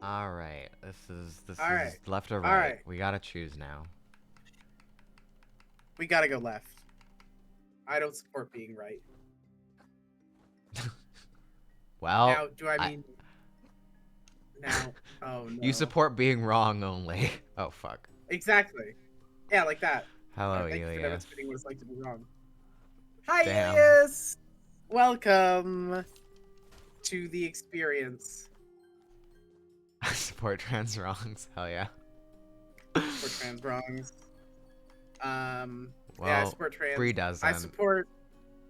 All right. This All right. is left or All right. right. We gotta choose now. We gotta go left. I don't support being right. Well, Now, do I I mean now? Oh you no. support being wrong only. Oh fuck. Exactly. Yeah, like that. Hello, Thank you for Elias. demonstrating what it's like to be wrong. Hi, Damn. Ilias. Welcome to the experience I support trans wrongs. Hell yeah. for trans wrongs. Yeah, I Well, support Bree trans. I doesn't. support.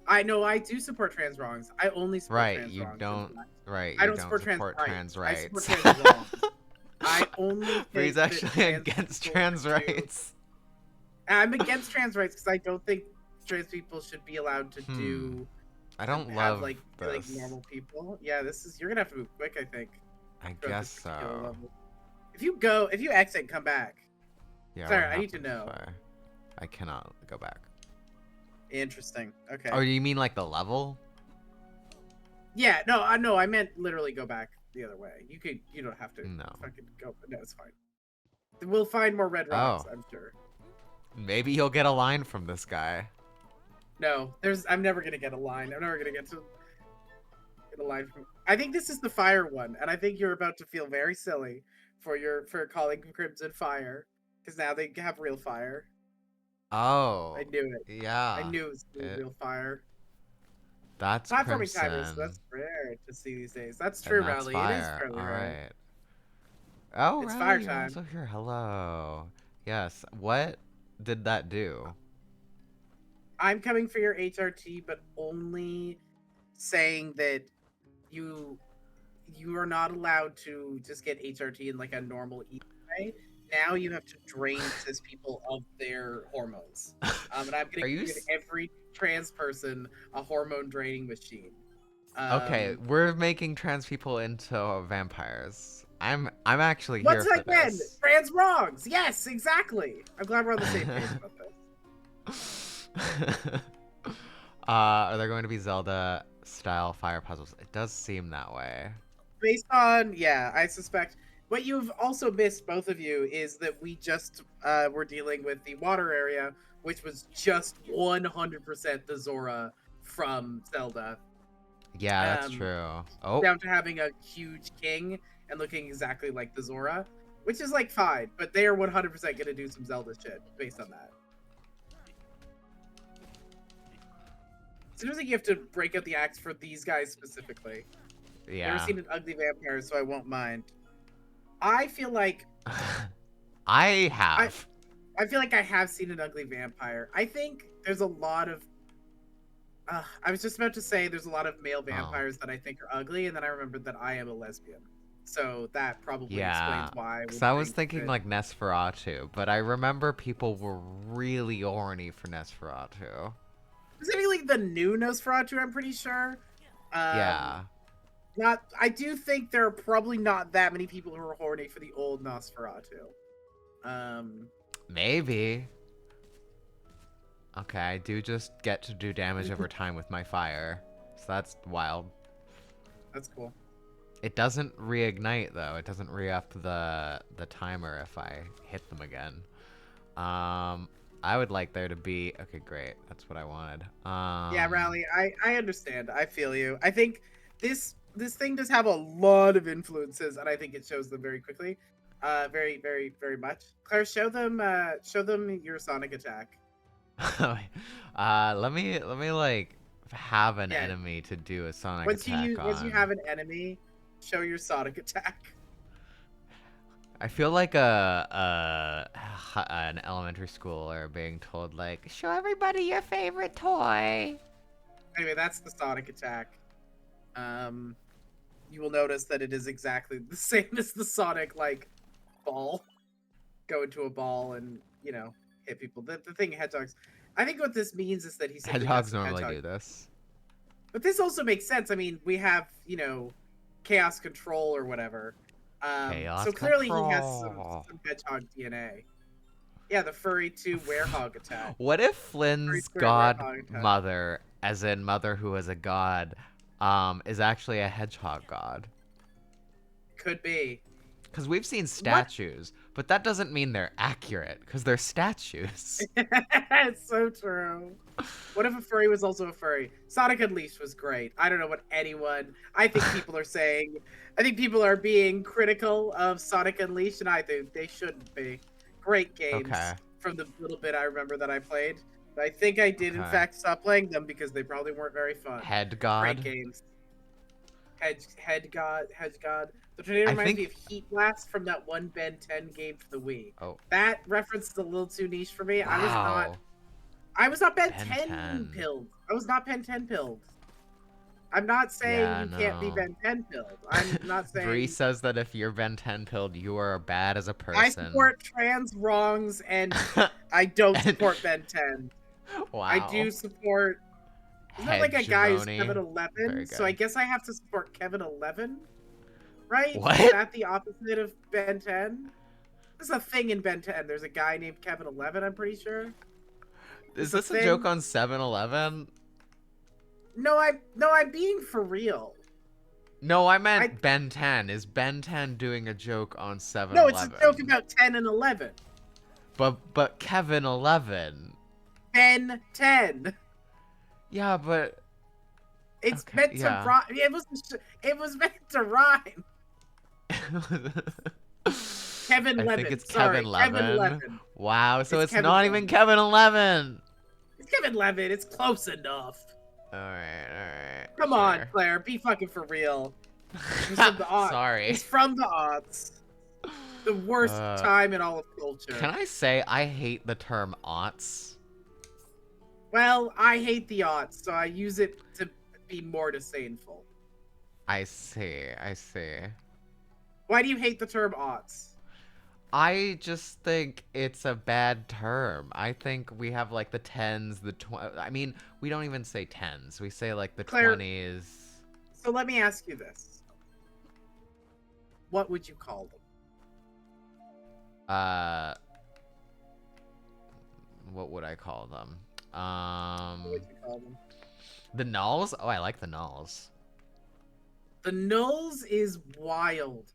I know I do support trans wrongs. I only support Right, trans you wrongs. In don't. fact, Right, I you don't don't support trans support rights. trans I support rights. trans wrongs. I only Bree's think that actually trans against people trans should do. rights. I'm against trans rights because I don't think trans people should be allowed to Hmm. do I to don't have love like this. normal people. Yeah, this is you're gonna have to move quick. I think I throughout guess this particular so. level. If you exit, and come back. Yeah, what Sorry, I need to happens if know. I cannot go back? Interesting. Oh, Okay. you mean like the level? Yeah. No. I know. I meant literally go back the other way. You could. You don't have to No. fucking go. No, it's fine. We'll find more red rocks. Oh, I'm sure. maybe you'll get a line from this guy. No, there's. I'm never gonna get a line. I'm never gonna get a line from. I think this is the fire one, and I think you're about to feel very silly for calling Crimson fire because now they have real fire. I Oh, knew it. I yeah. knew it was It, real fire. that's Platforming timers. Crimson, That's rare to see these days. That's and true, that's Rowley. It is fire. fairly All rare. right. Oh, It's Riley, fire you're time. also here. Hello. Yes. What did that do? I'm coming for your HRT, but only saying that you you are not allowed to just get HRT in like a normal easy way. Now you have to drain cis people of their hormones. And I'm Are going you? to give every trans person a hormone draining machine. Okay, Um, we're making trans people into vampires. I'm actually here once for again, this. trans wrongs. Yes, exactly. I'm glad we're on the same page about this. Are there going to be Zelda style fire puzzles? It does seem that way. Based on, yeah, I suspect what you've also missed, both of you, is that we just were dealing with the water area, which was just 100% the Zora from Zelda, Yeah, that's um, true. Oh, down to having a huge king and looking exactly like the Zora, which is like fine, but they are 100% going to do some Zelda shit based on that. Seems like you have to break out the axe for these guys specifically. Never yeah. seen an ugly vampire, so I won't mind. I feel like I I have. I feel like I have seen an ugly vampire. I think there's a lot of. I was just about to say there's a lot of male Oh, vampires that I think are ugly, and then I remembered that I am a lesbian, so that probably explains yeah. why I Cause would I was think thinking that. like Nosferatu, but I remember people were really horny for Nosferatu. Specifically, the new Nosferatu, I'm pretty sure. Um, Yeah, not. I do think there are probably not that many people who are horny for the old Nosferatu. Um, maybe. Okay, I do just get to do damage over time with my fire. So that's wild. that's cool. It doesn't reignite though. It doesn't re-up the timer if I hit them again. I would like there to be okay, great. That's what I wanted. Yeah, Rally, I understand. I feel you. I think this thing does have a lot of influences, and I think it shows them very quickly. Very, very, very much. Claire, show them your sonic attack. let me like have an Yeah, enemy to do a sonic attack once you on. have an enemy, show your sonic attack. I feel like an elementary schooler being told like, show everybody your favorite toy. Anyway, that's the sonic attack. Um, you will notice that it is exactly the same as the sonic like ball. Go into a ball and hit people. The thing hedgehogs. I think what this means is that he simply has Hedgehogs some normally hedgehog. do this. But this also makes sense. I mean, we have chaos control or whatever. Chaos So clearly he has control. some hedgehog DNA. Yeah, the furry two werehog attack. What if Furry Flynn's square werehog attack. godmother, as in mother who is a god, is actually a hedgehog god? Could be. Because we've seen statues, but that doesn't mean they're accurate, because they're statues. It's so true. What if a furry was also a furry? Sonic Unleashed was great. I don't know what anyone. I think people are saying. I think people are being critical of Sonic Unleashed, and I think they shouldn't be. Great games Okay. from the little bit I remember that I played. But I think I did in Okay. fact stop playing them because they probably weren't very fun. Head God. Great games. Head God. The tornado reminds me of Heat Blast from that one Ben 10 game for the Wii. Oh. That reference is a little too niche for me. Wow. I was not Ben Ben 10 10. pilled. I was not Ben 10 pilled. I'm not saying you can't be no. Ben 10 pilled. I'm not saying. Bree says that if you're Ben 10 pilled, you are bad as a person. I support trans wrongs and I don't support Ben 10. Wow. I do support. Isn't that like a guy who's Kevin 11? So I guess I have to support Kevin 11, right? What? Is that the opposite of Ben 10? There's a thing in Ben 10. There's a guy named Kevin 11. I'm pretty sure. Is this a joke on 7-Eleven? No, I'm being for real. No, I meant Ben 10. Is Ben 10 doing a joke on 7-Eleven? No, it's a joke about 10 and 11. But Kevin 11. Ben 10. Yeah, but it's meant to rhyme. It was meant to rhyme. Kevin 11. I think it's Sorry, Kevin 11. Kevin 11. Wow, so it's Kevin not 11. even Kevin 11. It's Kevin 11. It's close enough. All right. Come on, Claire. Be fucking for real. He's from the aughts. Sorry. He's from the aughts. The worst time in all of culture. Can I say I hate the term aughts? Well, I hate the aughts, so I use it to be more disdainful. I see. Why do you hate the term aughts? I just think it's a bad term. I think we have like the 10s, the 20s. I mean, we don't even say 10s. We say like the Claire, 20s. So let me ask you this. What would you call them? What would I call them? What would you call them? The nulls? Oh, I like the nulls. The nulls is wild.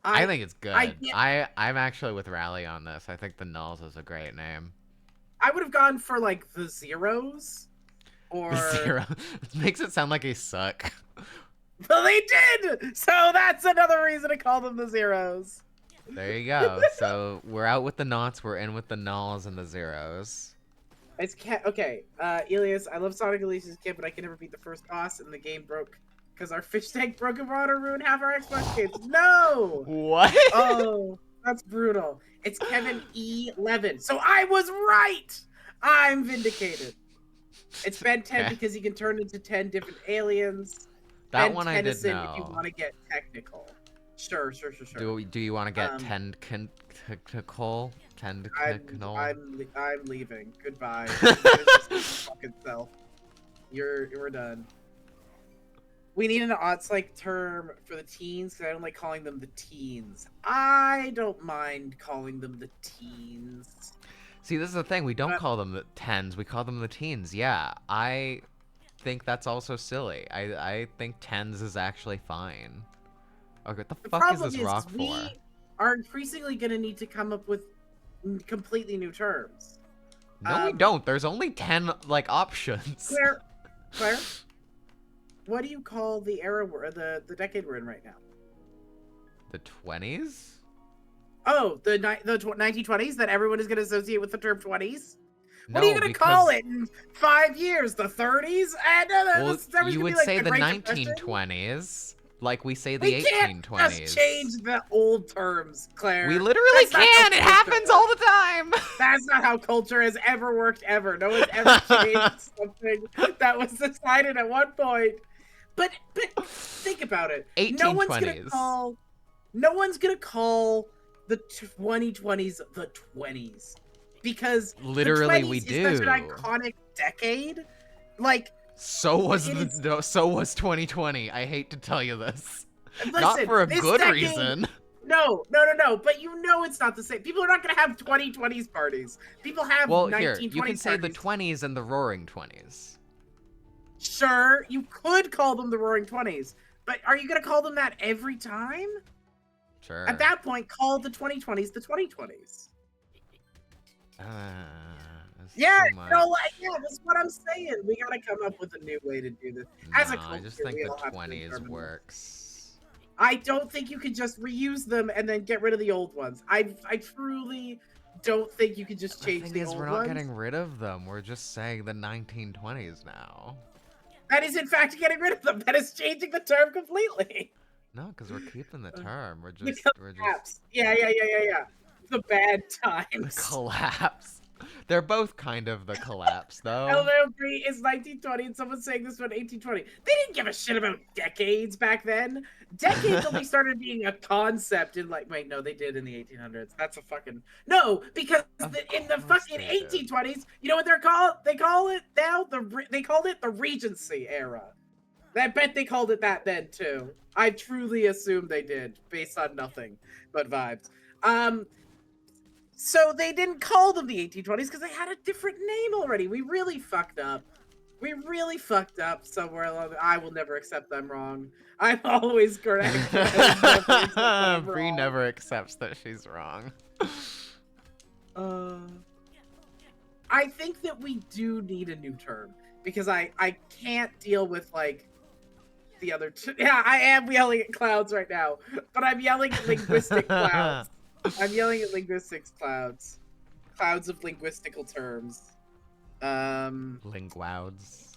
I think it's good. I'm actually with Rally on this. I think the nulls is a great name. I would have gone for like the zeros. Or the zero. It makes it sound like they suck. Well, they did! So that's another reason to call them the zeros. There you go. So we're out with the knots, we're in with the nulls and the zeros. It's okay. Elias, I love Sonic Unleashed's kid, but I can never beat the first boss, and the game broke because our fish tank broke and water ruined half our Xbox games. No! What? Oh, that's brutal. It's Kevin E11. So I was right! I'm vindicated. It's Ben 10 because he can turn into 10 different aliens. That Ben one I did Tennyson, know. if you want to get technical. Sure. Do you want to get tentacle? I'm leaving. Goodbye. Fucking self. We're done. We need an aughts-like term for the teens because I don't like calling them the teens. I don't mind calling them the teens. See, this is the thing. We don't call them the 10s. We call them the teens. Yeah, I think that's also silly. I think 10s is actually fine. Okay, what the fuck is this rock for? We are increasingly going to need to come up with completely new terms. No, we don't. There's only 10, like, options. Claire, what do you call the era the decade we're in right now? The 20s? Oh, the 1920s that everyone is going to associate with the term 20s? No, what are you going to call it in 5 years? The 30s? Well, you would say the 1920s. Like we say the 1820s. We can't just change the old terms, Claire. We literally can. It happens all the time. That's not how culture has ever worked ever. No one's ever changed something that was decided at one point. But think about it. 1820s. No one's gonna call the 2020s the 20s because literally the 20s we is do. such an iconic decade. Like so was 2020. I hate to tell you this. Listen, not for a good reason. No. But you know it's not the same. People are not going to have 2020s parties. People have 1920s here, you can parties. say the 20s and the Roaring 20s. Sure, you could call them the Roaring 20s. But are you going to call them that every time? At Sure. that point, call the 2020s the 2020s. That's Yeah, too much. yeah, that's what I'm saying. We gotta come up with a new way to do this. As a No, I culture, just think we the all have to 20s determine that. works. I don't think you can just reuse them and then get rid of the old ones. I truly don't think you can just The change thing the is, we're old not ones. getting rid of them. We're just saying the 1920s now. That is, in fact, getting rid of them. That is changing the term completely. No, because we're keeping the Uh, term. The We're just collapse. Yeah. The bad the times. collapse. They're both kind of the collapse, though. LL3 is 1920, and someone's saying this one 1820. They didn't give a shit about decades back then. Decades only started being a concept in like, wait, no, they did in the 1800s. That's a fucking no, because Of in the course fucking they did. 1820s, you know what they're called? They call it now they called it the Regency era. I bet they called it that then too. I truly assume they did, based on nothing but vibes. So they didn't call them the 1820s because they had a different name already. We really fucked up. We really fucked up somewhere along the... I will never accept I'm wrong. I'm always correct, but I will never accept that I'm Bree wrong. never accepts that she's wrong. I think that we do need a new term because I can't deal with like the other yeah, I am yelling at clouds right now, but I'm yelling at linguistic clouds. I'm yelling at linguistics clouds. Clouds of linguistical terms. Linguouds.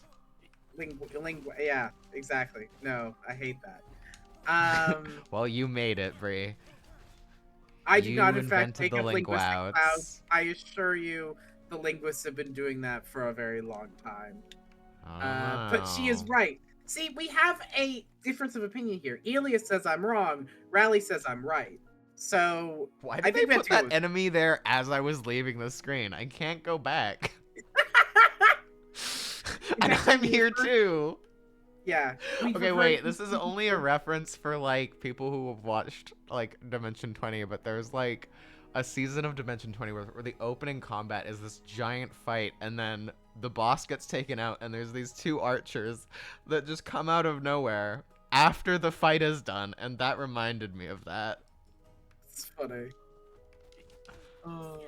Yeah, exactly. No, I hate that. Well, you made it, Bree. I do not, You in fact, invented make the up linguistic clouds. linguouds. I assure you, the linguists have been doing that for a very long time. But she is Oh. right. See, we have a difference of opinion here. Elias says I'm wrong. Rally says I'm right. So Why I did they think we have put to go that with... enemy there as I was leaving the screen? I can't go back. And I'm here too. Yeah. Okay, wait. This is only a reference for like people who have watched like Dimension 20, but there's like a season of Dimension 20 where the opening combat is this giant fight, and then the boss gets taken out, and there's these two archers that just come out of nowhere after the fight is done, and that reminded me of that. It's funny. The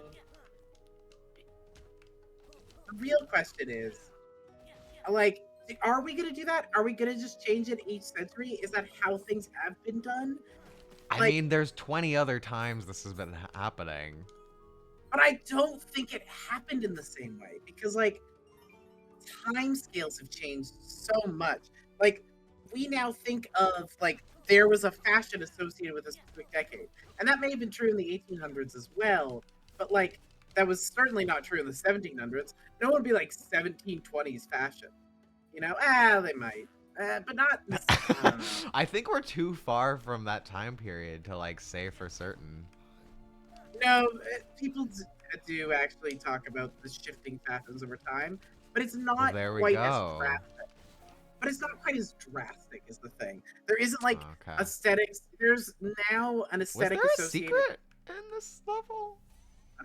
real question is, like, are we gonna do that? Are we gonna just change it each century? Is that how things have been done? I Like, mean, there's 20 other times this has been happening. but I don't think it happened in the same way because, like, time scales have changed so much. Like, we now think of like there was a fashion associated with a specific decade, and that may have been true in the 1800s as well. But like, that was certainly not true in the 1700s. No one would be like 1720s fashion. You know, they might, but not. I don't know. I think we're too far from that time period to like say for certain. No, people do actually talk about the shifting fashions over time, but it's Well, not there we quite as go. drastic. But it's not quite as drastic as the thing. There isn't like Okay. aesthetics. There's now an Was aesthetic there a associated. secret in this level?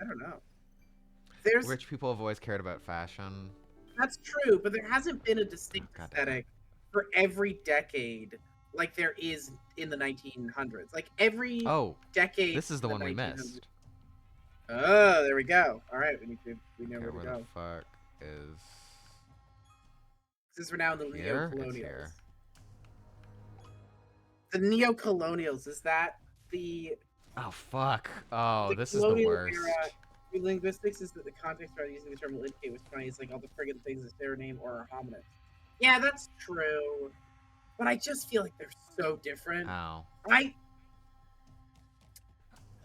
I don't know. There's Rich people have always cared about fashion. That's true, but there hasn't been a distinct God damn it. aesthetic for every decade like there is in the 1900s. Like every Oh, decade. this is the in one we 1900s. missed. Oh, there we go. All right, we know Okay, where where to the go. fuck is Since we're now in the here? It's neo-colonials. here. The neo-colonials, is that the Oh fuck. Oh, the this is the colonial worst. era? Linguistics is that the context around using the term will indicate which one is like all the friggin' things is their name or a homonym. Yeah, that's true. But I just feel like they're so different. Ow.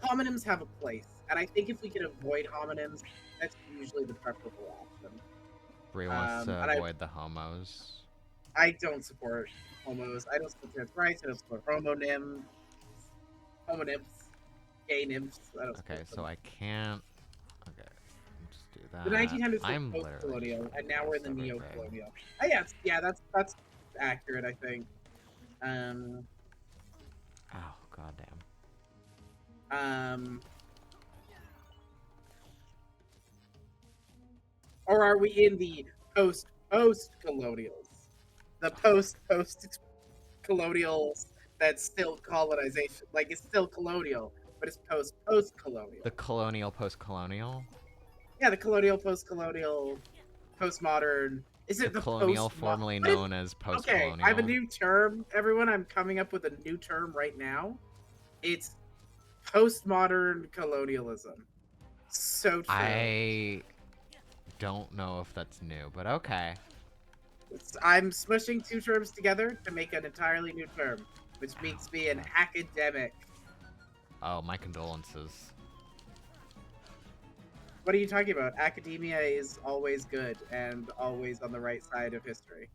Homonyms have a place, and I think if we can avoid homonyms, that's usually the preferable option. Bree wants to and avoid the homos. I don't support homos. I don't support trans rights. I don't support homonyms, gay nymphs. I don't Okay, support so them. I can't. Okay, just do that. The 1900s I'm were literally just post-colonial, running and now we're in the past everything. neo-colonial. Oh, yeah, that's accurate, I think. Oh, goddamn. Or are we in the post-colonials? The post-colonials that's still colonization. Like it's still colonial, but it's post-colonial. The colonial post-colonial? Yeah, the colonial, post-colonial, postmodern. Is The it the colonial post? formerly What is? known as Okay, I have a post-colonial? new term, everyone. I'm coming up with a new term right now. It's postmodern colonialism. So true. I don't know if that's new, but okay. I'm smushing two terms together to make an entirely new term, which makes me an academic. Oh, my condolences. What are you talking about? Academia is always good and always on the right side of history.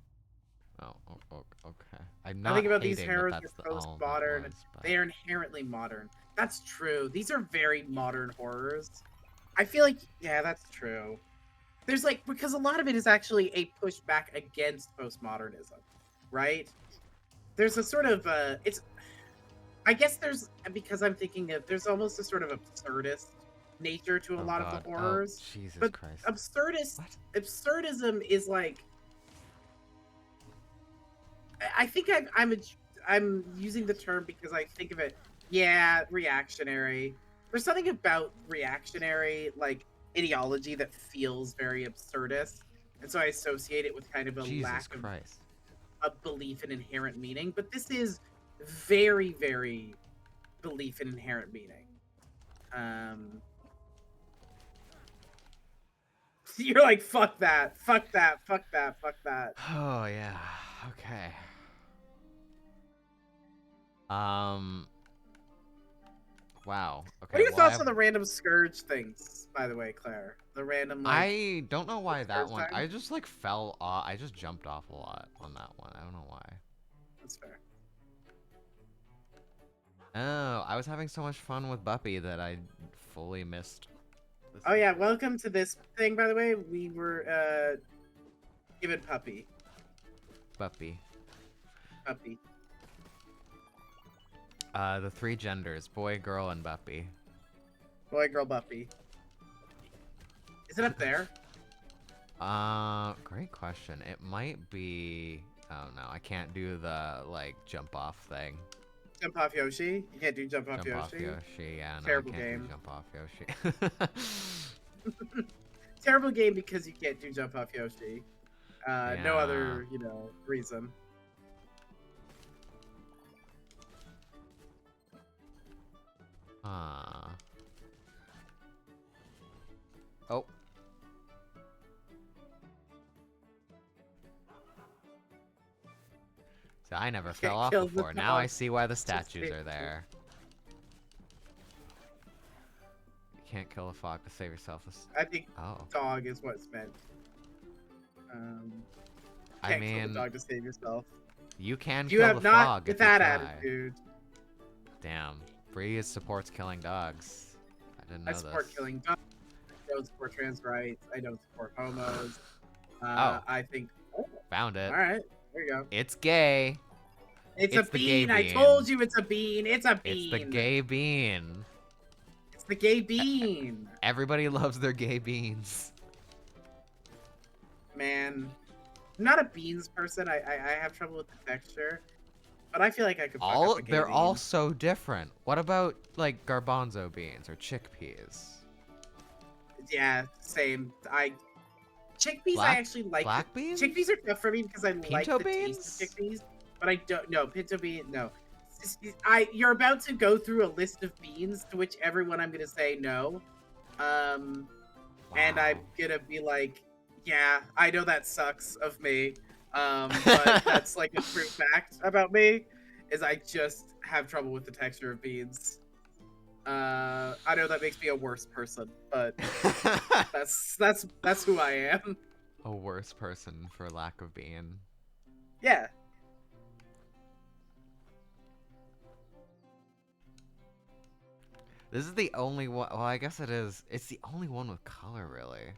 Okay. I'm Nothing not about these hating that heroes that's are all that postmodern. was, but... They are inherently modern. That's true. These are very modern horrors. I feel like, yeah, that's true. There's like, because a lot of it is actually a pushback against postmodernism, right? There's a sort of, I guess there's, because I'm thinking of, there's almost a sort of absurdist nature to a Oh lot of the god. Oh, horrors. Jesus But Christ. What? absurdism is like, I think I'm using the term because I think of it. Yeah, reactionary. There's something about reactionary like ideology that feels very absurdist, and so I associate it with kind of a Jesus lack of Christ. a belief in inherent meaning. But this is very, very belief in inherent meaning. Um, you're like fuck that, fuck that, fuck that, fuck that. Oh, yeah. Okay. Um... Wow. What are Okay, your well, thoughts on the random scourge things, by the way, Claire? The random like I don't know why that scourge one... time. I just, like, fell off. I just jumped off a lot on that one. I don't know why. That's fair. Oh, I was having so much fun with Buppy that I fully missed this. Oh yeah, welcome to this thing, by the way. We were given puppy. Buppy. Puppy. The three genders, boy, girl, and Buppy. Boy, girl, Buffy. Is it up there? Great question. It might be... Oh no, I can't do the, like, jump off thing. Jump off Yoshi? You can't do jump off Jump off Yoshi? Yoshi, yeah, no, Terrible I can't game. do jump off Yoshi. Terrible game because you can't do jump off Yoshi. No Yeah. other, reason. Oh. So I never fell off kill the before. Now I dog. see why the statues are there. You can't kill a frog to save yourself. I think Oh. dog is what's meant. I Can't kill the mean, dog to save yourself. you can You kill have the not frog with if you that try. attitude. Damn. Bree supports killing dogs. I didn't know I support this. killing dogs. I don't support trans rights. I don't support homos. Oh. I think. Oh, Found it. all right, there you go. It's gay. It's It's a the gay bean. I bean. told you it's a bean. It's a bean. It's the gay bean. It's the gay bean. Everybody loves their gay beans. Man, I'm not a beans person. I have trouble with the texture, but I feel like I could. Fuck up a gay They're bean. all so different. What about like garbanzo beans or chickpeas? Yeah, same. Chickpeas. I actually like. Black beans? Chickpeas are tough for me because I like Pinto the beans? taste of chickpeas, but I don't. No, pinto bean. No. You're about to go through a list of beans to which everyone I'm gonna say no. And I'm gonna be like, yeah, I know that sucks of me. But that's like a true fact about me, is I just have trouble with the texture of beans. I know that makes me a worse person, but that's who I am. A worse person for lack of being. Yeah. This is the only one. Well, I guess it is. It's the only one with color, really.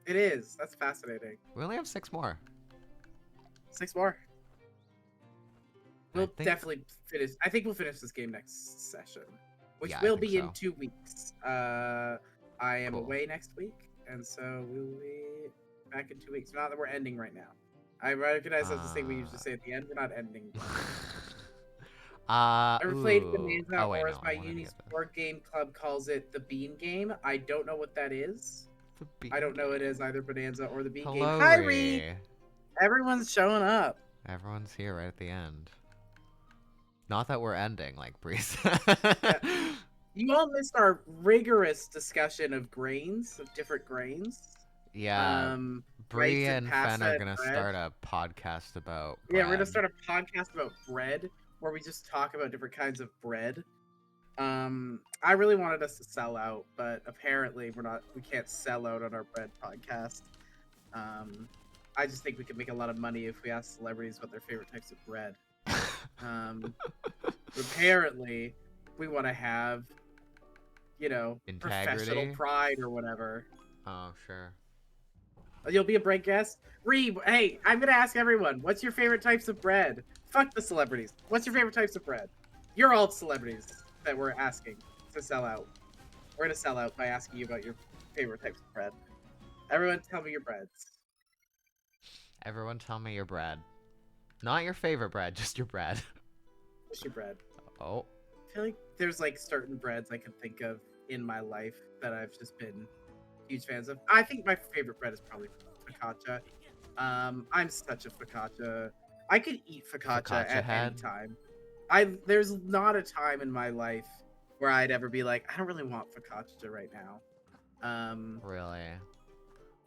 It is. That's fascinating. We only have 6 more. 6 more. We'll think- definitely finish. I think we'll finish this game next session, which Yeah, I will think be in so. 2 weeks. I am Cool. away next week, and so we will be back in 2 weeks. Not that we're ending right now. I recognize that's the thing we usually say at the end. We're not ending. Ever played Ooh. Bonanza, Oh wait, or as no, I my wanted to uni's get this. board game club calls it, the Bean Game? I don't know what that is. The I bean don't know it game. as either Bonanza or the Bean Game. Hello, Hi, Ree! Ree. Everyone's showing up. Everyone's here right at the end. Not that we're ending, like Bree Yeah. said. You all missed our rigorous discussion of grains, of different grains. Yeah, Bree Rice and and Fen are pasta and gonna bread. start a podcast about Yeah, we're gonna bread. start a podcast about bread where we just talk about different kinds of bread. I really wanted us to sell out, but apparently we can't sell out on our bread podcast. I just think we could make a lot of money if we ask celebrities what their favorite types of bread. Apparently we want to have, professional Integrity? pride or whatever. Oh, sure. You'll be a bread guest? Reeb, hey, I'm gonna ask everyone, what's your favorite types of bread? Fuck the celebrities. What's your favorite types of bread? You're all celebrities that we're asking to sell out. We're gonna sell out by asking you about your favorite types of bread. Everyone tell me your breads. Everyone tell me your bread. Not your favorite bread, just your bread. What's your bread? Oh. I feel like there's like certain breads I can think of in my life that I've just been huge fans of. I think my favorite bread is probably focaccia. I'm such a focaccia. I could eat focaccia at any time. There's not a time in my life where I'd ever be like, I don't really want focaccia right now. Really?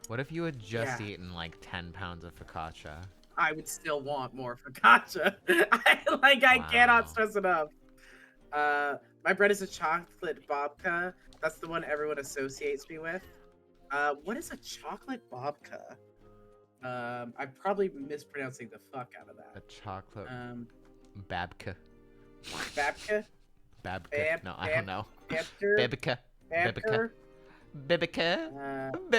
What if you had just Yeah. eaten like 10 pounds of focaccia? I would still want more focaccia. I cannot Wow. stress enough. My bread is a chocolate babka. That's the one everyone associates me with. What is a chocolate babka? I'm probably mispronouncing the fuck out of A that. chocolate babka. Babka? Babka. No, I don't know. Babker? Babka. Babka. Babka.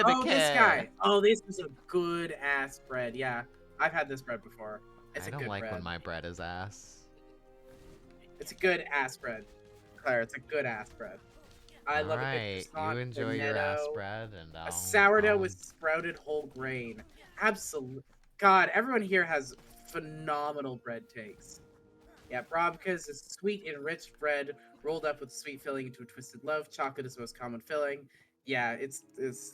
Oh, this guy. Oh, this is a good ass bread. Yeah, I've had this bread before. It's I a don't good like bread. when my bread is ass. It's a good ass bread, Claire. It's a good ass bread. I love a good croissant. You enjoy your ass bread, and a sourdough with sprouted whole grain. Absolutely. God, everyone here has phenomenal bread takes. Yeah, babkas is sweet enriched bread rolled up with sweet filling into a twisted loaf. Chocolate is the most common filling. Yeah, it's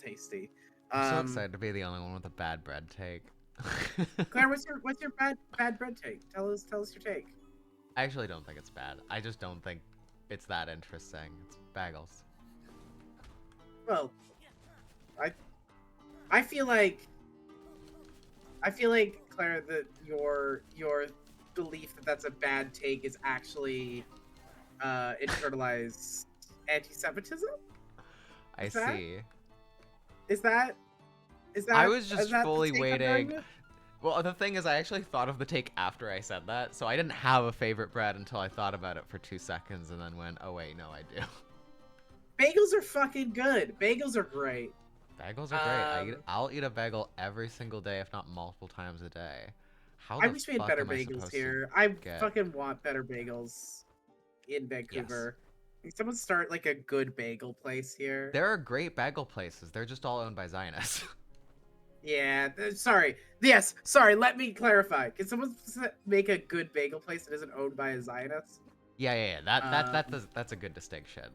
tasty. I'm so excited to be the only one with a bad bread take. Claire, what's your bad bread take? Tell us your take. I actually don't think it's bad. I just don't think it's that interesting. It's bagels. Well, I feel like Claire, that your belief that that's a bad take is actually internalized anti-Semitism. I see. Is that? I was just fully waiting. Well, the thing is, I actually thought of the take after I said that, so I didn't have a favorite bread until I thought about it for 2 seconds and then went, oh wait, no, I do. Bagels are fucking good. Bagels are great. Bagels are great. I'll eat a bagel every single day, if not multiple times a day. I wish we had better bagels here. I fucking want better bagels in Vancouver. Yes. Someone start like a good bagel place here. There are great bagel places. They're just all owned by Zionists. Yeah, sorry. Yes, sorry, let me clarify. Can someone make a good bagel place that isn't owned by a Zionist? Yeah. That's a good distinction.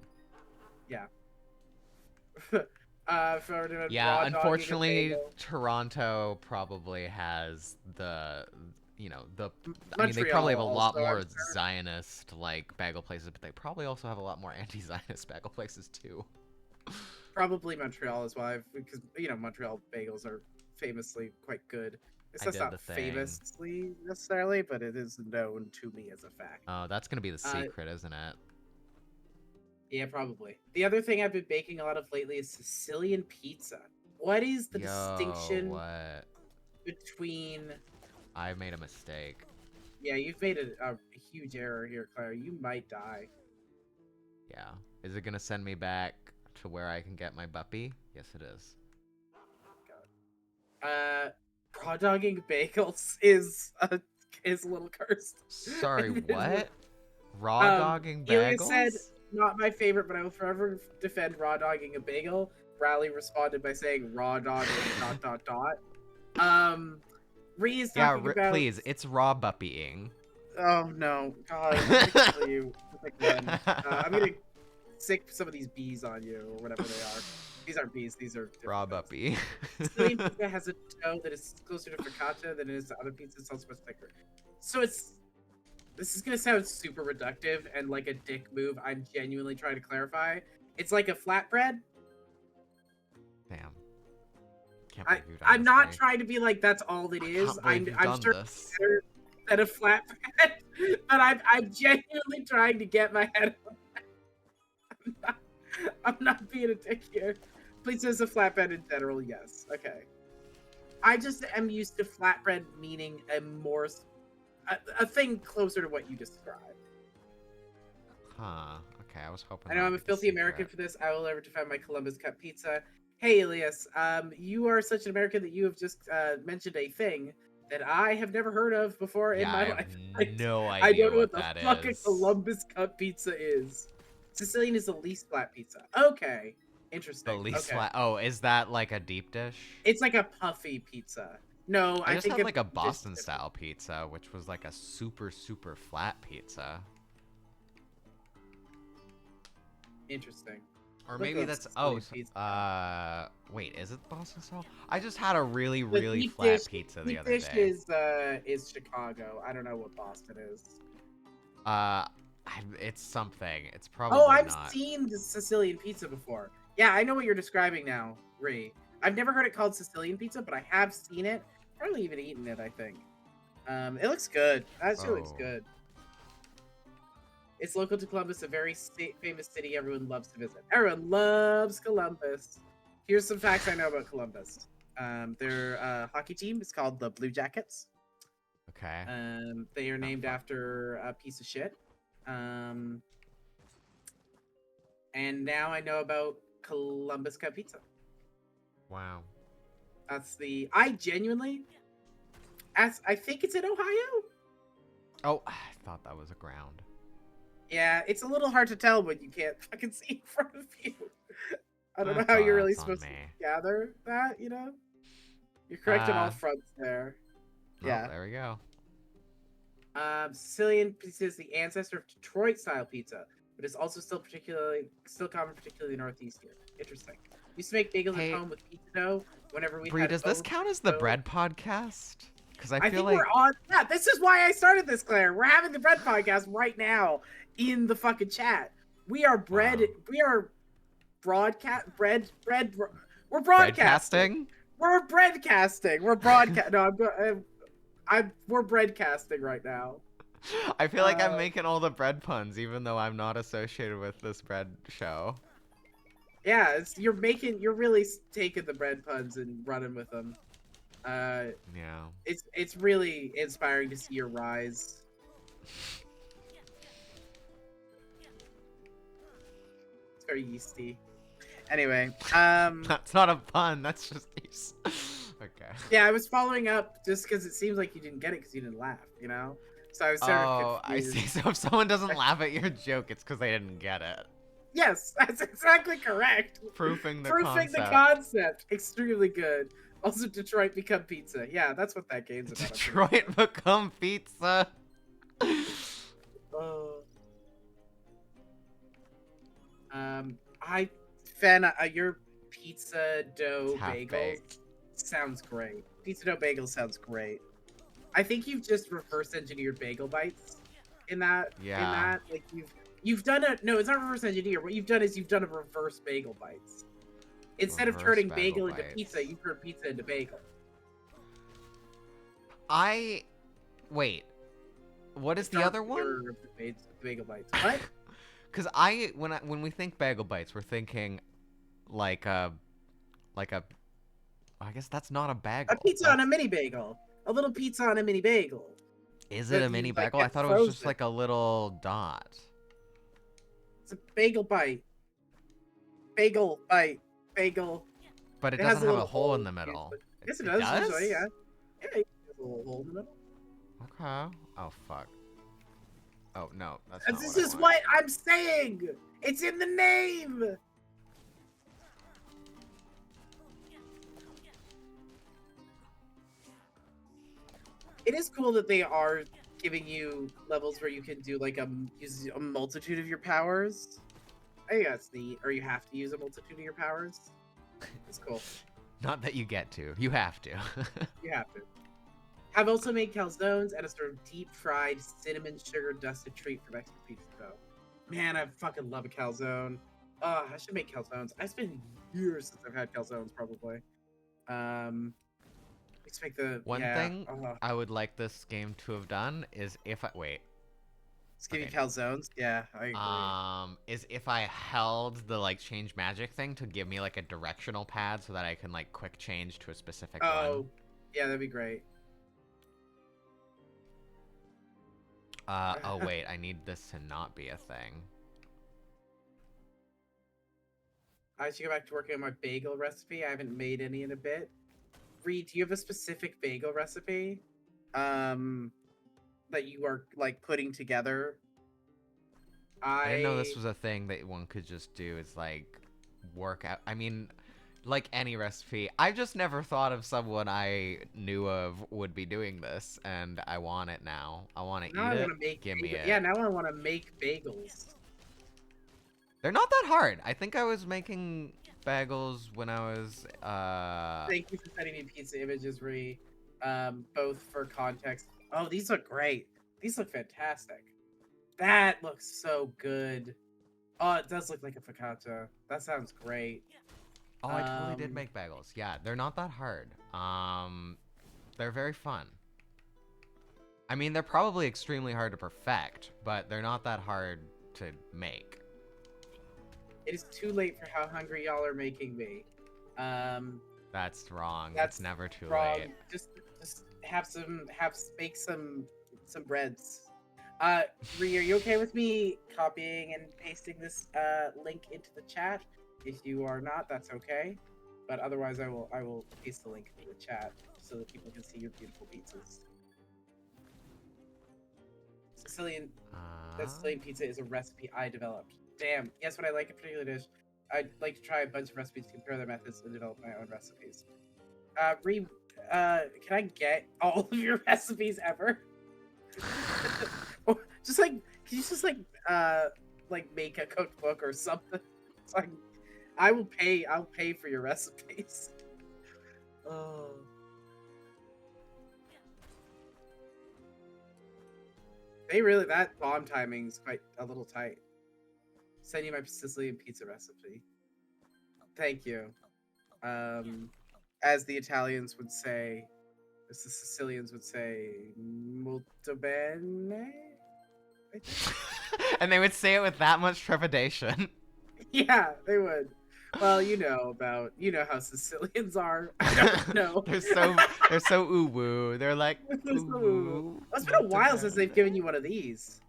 Yeah. Yeah, unfortunately, Toronto probably has I mean, they probably have a lot more Zionist like bagel places, but they probably also have a lot more anti-Zionist bagel places too. Probably Montreal as well, because Montreal bagels are famously quite good. It's just not famously necessarily, but it is known to me as a fact. Oh, that's gonna be the secret, isn't it? Yeah, probably. The other thing I've been baking a lot of lately is Sicilian pizza. What is the distinction between... I made a mistake. Yeah, you've made a huge error here, Claire. You might die. Yeah. Is it gonna send me back to where I can get my puppy? Yes, it is. God. Raw dogging bagels is a little cursed. Sorry, what? Raw dogging bagels? Ilya said, not my favorite, but I will forever defend raw dogging a bagel. Rally responded by saying raw dogging ... Ree is talking about... please, it's raw buppying. Oh no, God, I'm gonna kill you with a gun. I'm gonna sick some of these bees on you, or whatever they are. These aren't bees, these are Raw different things. puppy. Sicilian pizza has a dough that is closer to focaccia than it is to other pizzas. It's also much thicker. So this is gonna sound super reductive and like a dick move. I'm genuinely trying to clarify. It's like a flatbread. Damn. Can't believe you've done I'm this not to me. trying to be like that's all it is. Can't believe you've I'm done sure this. it's better than a flatbread, but I'm genuinely trying to get my head. I'm not being a dick here. Please, as a flatbread in general, yes. Okay. I just am used to flatbread meaning a thing closer to what you described. Huh. Okay, I was hoping. I know I'm a filthy American for this. I will never defend my Columbus cut pizza. Hey, Elias, you are such an American that you have just mentioned a thing that I have never heard of before in my life. No I idea don't know what the that fuck a is. Columbus cut pizza is. Sicilian is the least flat pizza. Okay. Interesting. The least okay. flat. Oh, is that like a deep dish? It's like a puffy pizza. No, I I just think had like a Boston style pizza, which was like a super flat pizza. Interesting. Or maybe that's wait, is it Boston style? I just had a really flat pizza the other day. Is Chicago. I don't know what Boston is. It's something. It's probably I've not. seen the Sicilian pizza before. Yeah, I know what you're describing now, Ree. I've never heard it called Sicilian pizza, but I have seen it. Probably even eaten it, I think. It looks good. Actually looks good. It's local to Columbus, a very famous city everyone loves to visit. Everyone loves Columbus. Here's some facts I know about Columbus. Their hockey team is called the Blue Jackets. Okay. They are named after a piece of shit. And now I know about Columbus cut pizza. Wow. I genuinely, I think it's in Ohio. Oh, I thought that was a ground. Yeah, it's a little hard to tell when you can't fucking see in front of you. I don't know how you're really supposed to gather that, you know? You're correct on all fronts there. Yeah. There we go. Sicilian pizza is the ancestor of Detroit-style pizza, but it's also still common, particularly Northeast here. Interesting. We used to make bagels at home with pizza dough whenever we had. Does this count as the bread podcast? Because I feel think we're on. Yeah, this is why I started this, Claire. We're having the bread podcast right now in the fucking chat. We are bread. Wow. We are broadcast. Bread. We're broadcasting. We're breadcasting. We're broadcast. No, we're breadcasting right now. I feel like I'm making all the bread puns, even though I'm not associated with this bread show. Yeah, you're really taking the bread puns and running with them. Yeah. It's really inspiring to see your rise. It's very yeasty. Anyway, that's not a pun. That's just yeast. Okay. Yeah, I was following up just because it seems like you didn't get it because you didn't laugh, you know? So I was sort of confused. I see. So if someone doesn't laugh at your joke, it's because they didn't get it. Yes, that's exactly correct. Proofing the concept. Extremely good. Also, Detroit Become Pizza. Yeah, that's what that game's about. Detroit Become Pizza. Your pizza dough bagel sounds great. Pizza dough bagel sounds great. I think you've just reverse engineered bagel bites in that. Yeah. In that, like you've done a no, it's not reverse engineer. What you've done is you've done a reverse bagel bites. Instead of turning bagel into pizza, you turn pizza into bagel. Wait. What is the other one? Bagel bites. What? Because when we think bagel bites, we're thinking like a. I guess that's not a bagel. A pizza on a mini bagel. A little pizza on a mini bagel. Is it a mini bagel? I thought it was just like a little dot. It's a bagel bite. Bagel bite. Bagel. But it doesn't have a hole in the middle. Yes, it does. Usually, yeah. Yeah, it has a little hole in the middle. Okay. Oh, fuck. Oh, no. This is what I'm saying! It's in the name! It is cool that they are giving you levels where you can do like use a multitude of your powers. I think that's neat. Or you have to use a multitude of your powers. That's cool. Not that you get to. You have to. You have to. I've also made calzones and a sort of deep fried cinnamon sugar dusted treat from extra pizza dough. Man, I fucking love a calzone. I should make calzones. It's been years since I've had calzones, probably. Let's make the One thing I would like this game to have done is if I wait. Let's give you calzones. Yeah, I agree. Is if I held the like change magic thing to give me like a directional pad so that I can like quick change to a specific one. Oh, yeah, that'd be great. Oh wait, I need this to not be a thing. I should go back to working on my bagel recipe. I haven't made any in a bit. Reed, do you have a specific bagel recipe? That you are like putting together? I didn't know this was a thing that one could just do. It's like work out. I mean, like any recipe, I've just never thought of someone I knew of would be doing this, and I want it now. I want to eat it. Give me it. Yeah, now I want to make bagels. They're not that hard. I think I was making bagels when I was. Thank you for sending me pizza images, Ree. Both for context. Oh, these look great. These look fantastic. That looks so good. Oh, it does look like a focaccia. That sounds great. Oh, I totally did make bagels. Yeah, they're not that hard. They're very fun. I mean, they're probably extremely hard to perfect, but they're not that hard to make. It is too late for how hungry y'all are making me. That's wrong. That's never too wrong. late. Just make some breads. Ree, are you okay with me copying and pasting this link into the chat? If you are not, that's okay. But otherwise, I will paste the link into the chat so that people can see your beautiful pizzas. Sicilian pizza is a recipe I developed. Damn. Yes, what I like a particular dish. I'd like to try a bunch of recipes, compare their methods, and develop my own recipes. Ree, can I get all of your recipes ever? Just like, can you just like make a cookbook or something? So I'll pay for your recipes. Oh. That bomb timing's quite a little tight. Send you my Sicilian pizza recipe. Thank you. As the Italians would say, as the Sicilians would say, molto bene. And they would say it with that much trepidation. Yeah, they would. Well, you know how Sicilians are. I don't know. they're so woo. They're like ooh. It's been a while since they've given you one of these.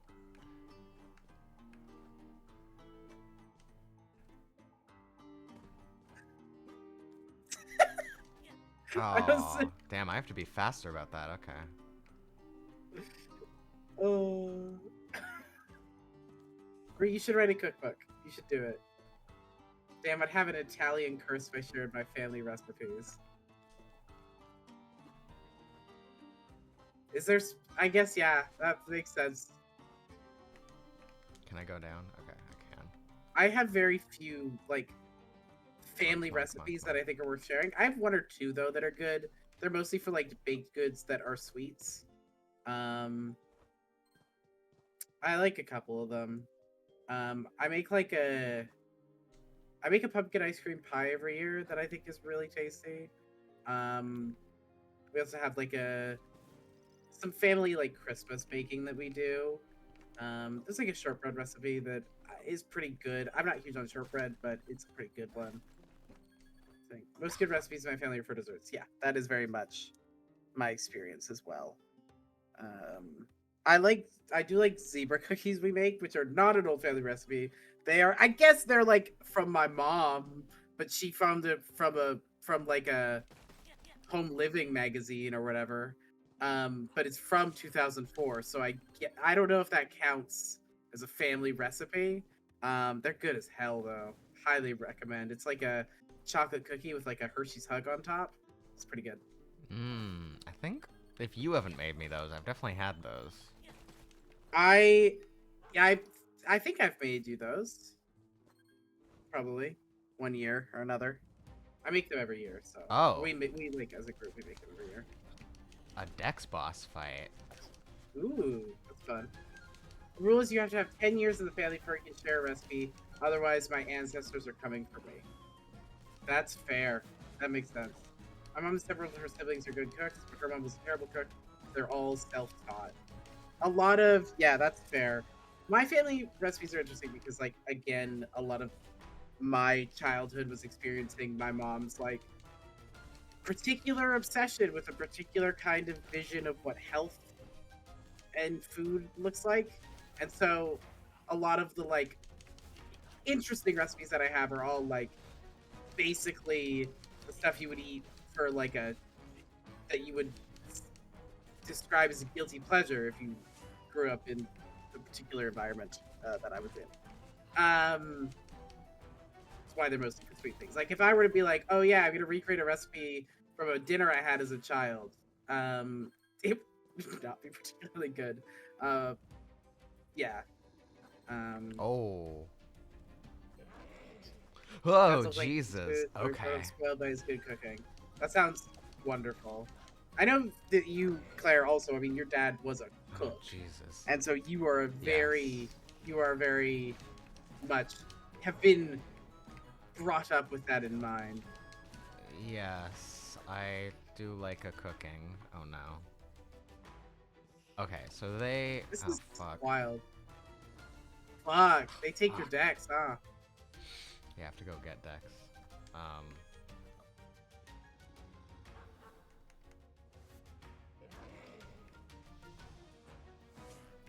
Oh, damn, I have to be faster about that. Okay. Oh. You should write a cookbook. You should do it. Damn, I'd have an Italian curse if I shared my family recipes. Is there... I guess, yeah, that makes sense. Can I go down? Okay, I can. I have very few, like, family recipes that I think are worth sharing. I have one or two, though, that are good. They're mostly for, like, baked goods that are sweets. I like a couple of them. I make a pumpkin ice cream pie every year that I think is really tasty. We also have like some family like Christmas baking that we do. There's like a shortbread recipe that is pretty good. I'm not huge on shortbread, but it's a pretty good one. I think most good recipes in my family are for desserts. Yeah, that is very much my experience as well. I do like zebra cookies we make, which are not an old family recipe. I guess they're like from my mom, but she found it from like a home living magazine or whatever. But it's from 2004, so I don't know if that counts as a family recipe. They're good as hell though. Highly recommend. It's like a chocolate cookie with like a Hershey's hug on top. It's pretty good. I think if you haven't made me those, I've definitely had those. I, yeah, I think I've made you those. Probably 1 year or another. I make them every year, so Oh, we like as a group we make them every year. a Dex boss fight. Ooh, that's fun. The rule is you have to have 10 years in the family before you can share a recipe. Otherwise, my ancestors are coming for me. That's fair. That makes sense. My mom and several of her siblings are good cooks, but her mom was a terrible cook. They're all self-taught. A lot of yeah, that's fair. My family recipes are interesting because, like, again, a lot of my childhood was experiencing my mom's like particular obsession with a particular kind of vision of what health and food looks like. And so a lot of the like interesting recipes that I have are all like basically the stuff you would eat for like a that you would describe as a guilty pleasure if you grew up in the particular environment that I was in. That's why they're mostly for sweet things. Like if I were to be like, oh yeah, I'm gonna recreate a recipe from a dinner I had as a child, it would not be particularly good. Uh, yeah. Oh. That's Oh, also like Jesus. food or grown Okay. up spoiled by his good cooking. That sounds wonderful. I know that you, Claire, also. I mean, your dad was a Oh, cook, Jesus. and so Yes. you are very much have been brought up with that in mind. Yes, I do like a cooking. Oh no. Okay, so they. This Oh is fuck. wild. Fuck, they take your Fuck. decks, huh? You have to go get Dex. Um.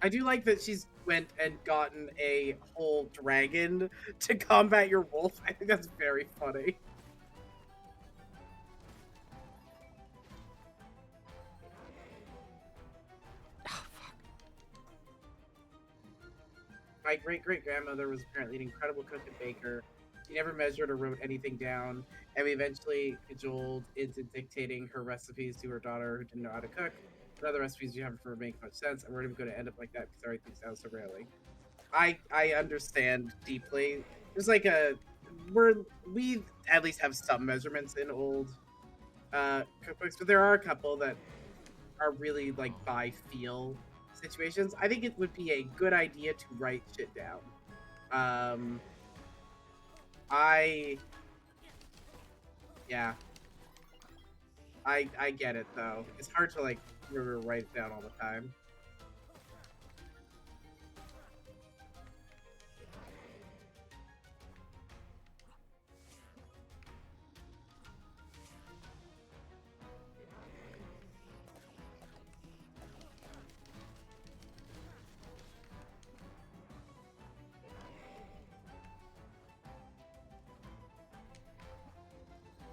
I do like that she's went and gotten a whole dragon to combat your wolf. I think that's very funny. Oh fuck. My great great grandmother was apparently an incredible cook and baker. She never measured or wrote anything down, and we eventually cajoled into dictating her recipes to her daughter who didn't know how to cook. But other recipes you haven't for make much sense, and we're never going to end up like that because I write things down so rarely. I understand deeply. There's like a we at least have some measurements in old cookbooks, but there are a couple that are really like by feel situations. I think it would be a good idea to write shit down. Um, I yeah, I get it though. It's hard to like remember to write it down all the time.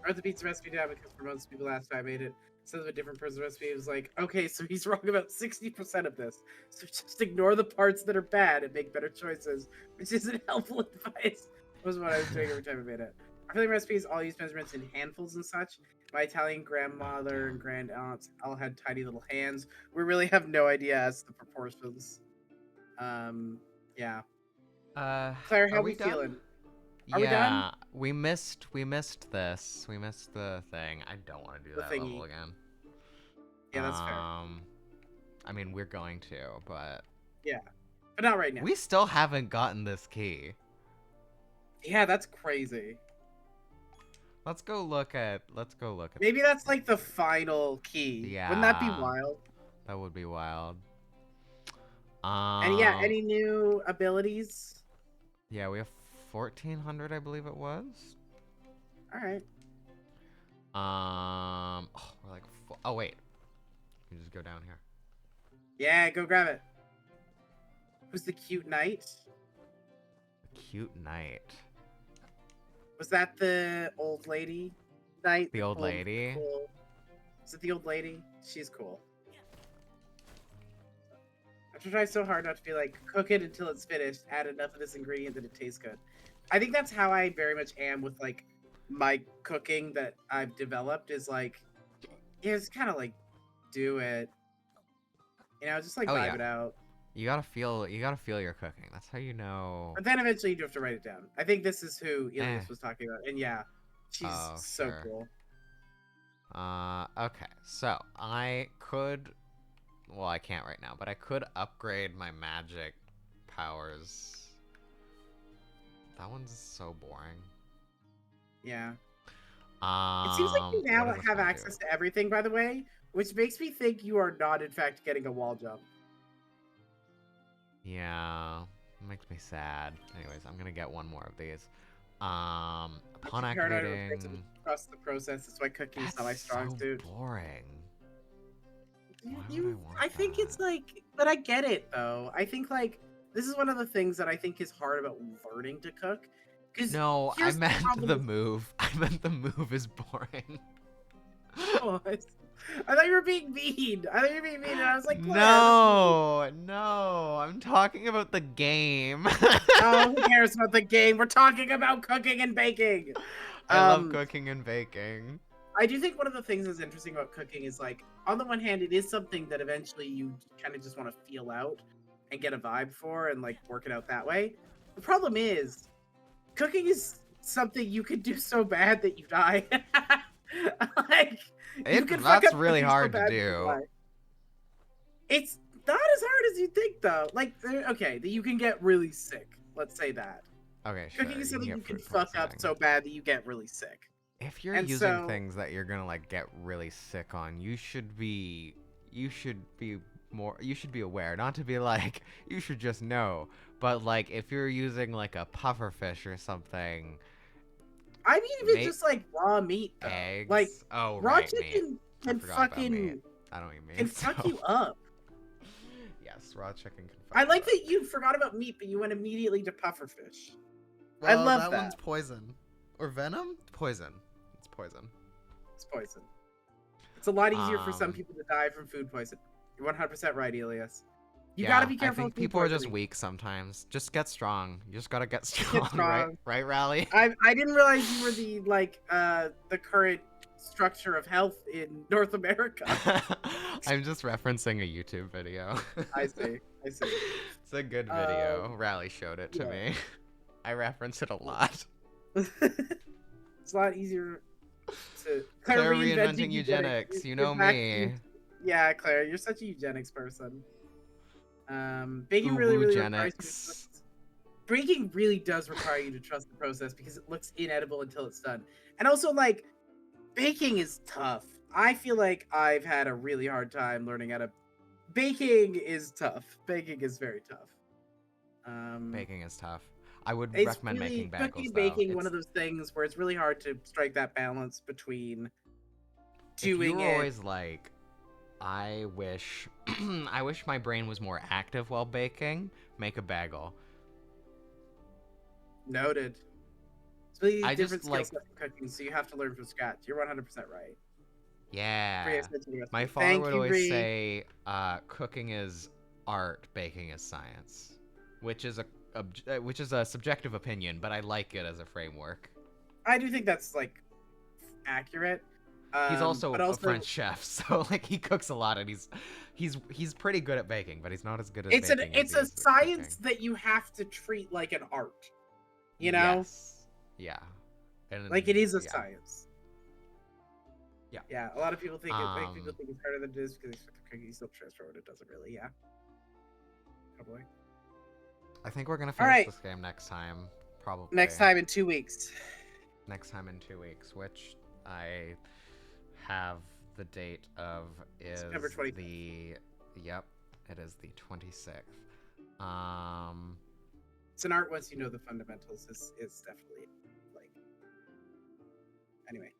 I wrote the pizza recipe down because for most people last time I made it, instead of a different person's recipe, it was like, okay, so he's wrong about 60% of this. So just ignore the parts that are bad and make better choices, which isn't helpful advice. Was what I was doing every time I made it. Our filling recipes all use measurements in handfuls and such. My Italian grandmother and grand aunts all had tiny little hands. We really have no idea as to the proportions. Um, yeah. Uh, Claire, how are we we done? feeling? Are we done? Yeah, we missed this. We missed the thing. I don't want to do The that level thingy. again. Yeah, that's fair. I mean, we're going to, but Yeah, but not right now. we still haven't gotten this key. Yeah, that's crazy. Let's go look at Maybe that's like the final key. Wouldn't that be Yeah, wild? that would be wild. And yeah, Um any new abilities? yeah, we have 1400, I believe it was. All right. Oh, we're like oh wait. You just go down here. Yeah, go grab it. Who's the cute knight? Cute knight. Was that the old lady knight? The old lady? Cool. Is it the old lady? She's cool. I have to try so hard not to be like, cook it until it's finished, add enough of this ingredient that it tastes good. I think that's how I very much am with like my cooking that I've developed is like, yeah, it's kind of like do it. You know, just like Oh vibe yeah. it out. You gotta feel your cooking. That's how you know. But then eventually you do have to write it down. I think this is who Eh. Elias was talking about. And yeah, she's Oh, so sure. cool. Okay. So I could. Well, I can't right now, but I could upgrade my magic powers. That one's so boring. Yeah. It seems like you What now does this have one access do? to everything, by the way, which makes me think you are not, in fact, getting a wall jump. Yeah, makes me sad. Anyways, I'm gonna get one more of these. I'm Upon too paranoid of approach activating. trust the process. That's why cooking is That's not my strong so suit. boring. Why would I You, want I think it's that? like, but I get it though. I think like this is one of the things that I think is hard about learning to cook. Because No, I here's the meant problem the with move. I meant the move is boring. oh, I thought you were being mean. I thought you were being mean, and I was like, Claire, that's mean. No, no, I'm talking about the game. Oh, who cares about the game? We're talking about cooking and baking. I love Um, cooking and baking. I do think one of the things that's interesting about cooking is like, on the one hand, it is something that eventually you kind of just want to feel out and get a vibe for and like work it out that way. The problem is, cooking is something you could do so bad that you die. Like, you can fuck That's up really cooking so hard to bad that you do. die. It's not as hard as you think, though. Like, okay, that you can get really sick. Let's say that. Okay, sure. Cooking is You can something get you can food fuck up poisoning. so bad that you get really sick. If you're And using so, things that you're gonna like get really sick on, you should be you should be aware. Not to be like, you should just know. But like if you're using like a puffer fish or something, I mean, even make just like raw meat, though. Like, eggs. Oh raw right, meat. chicken I can forgot about meat. fucking I don't eat can meat, fuck so you up. yes, raw chicken can fuck I you like up. that you forgot about meat, but you went immediately to pufferfish. I Well, love that that. one's poison. Or venom? Poison. It's poison. It's poison. It's a lot easier for some Um, people to die from food poison. You're 100% right, Elias. You gotta yeah, be I careful think of food people are just poisoning. weak sometimes. Just get strong. You just gotta get Get strong, right? strong. Right, Rally? I didn't realize you were the like the current structure of health in North America. I'm just referencing a YouTube video. I see. I see. It's a good video. Um, Rally showed it to yeah. me. I reference it a lot. It's a lot easier to Claire reinventing reinventing eugenics. You know You're back to me. yeah, Claire, you're such a eugenics person. Baking really requires you to Uwugenics. trust. Baking really does require you to trust the process because it looks inedible until it's done. And also, like, baking is tough. I feel like I've had a really hard time learning how to. Baking is tough. Baking is very tough. Baking is tough. I would It's recommend really making cooking bagels and though. baking one of those things where it's really hard to strike that balance between If you doing were it. always like, I wish, I wish my brain was more active while baking, make a bagel. Noted. It's really I different just skill like, set for cooking, so you have to learn from scratch. You're 100% right. yeah. My father Thank would you, always Ree. say, cooking is art, baking is science, which is a subjective opinion, but I like it as a framework. I do think that's like accurate. He's also But a also French chef, so like he cooks a lot, and he's pretty good at baking, but he's not as good at it's baking as it's he a is at science cooking. that you have to treat like an art. You know? Yes. Yeah. And Like it is a yeah. science. Yeah. Yeah, a lot of people think people Um, think it's harder than it is because it's cooking still straightforward. It doesn't really, yeah. Probably. I think we're gonna All finish right. this game next time, probably. Next time in 2 weeks. Next time in 2 weeks, which I have the date of is September 20th. Yep, it is the 26th. It's an art once you know the fundamentals is definitely like anyway.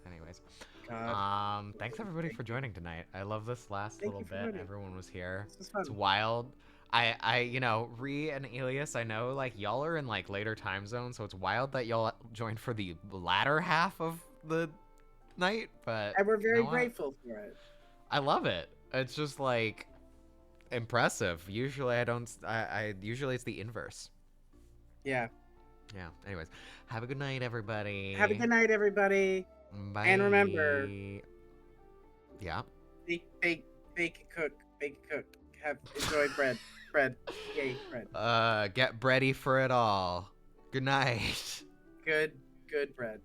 Anyways, God. thanks everybody for joining tonight. I love this last Thank little you for bit. joining. Everyone was here. This was fun. It's wild. You know, Ree and Elias, I know, like, y'all are in, like, later time zones, so it's wild that y'all joined for the latter half of the night, but... And we're you very know what? grateful for it. I love it. It's just, like, impressive. Usually I don't... usually it's the inverse. Yeah. Yeah, anyways. Have a good night, everybody. Have a good night, everybody. Bye. And remember... Yeah? Bake, cook. Have enjoy bread. Bread. Yay, bread. Get ready for it all. Good night. Good, good bread.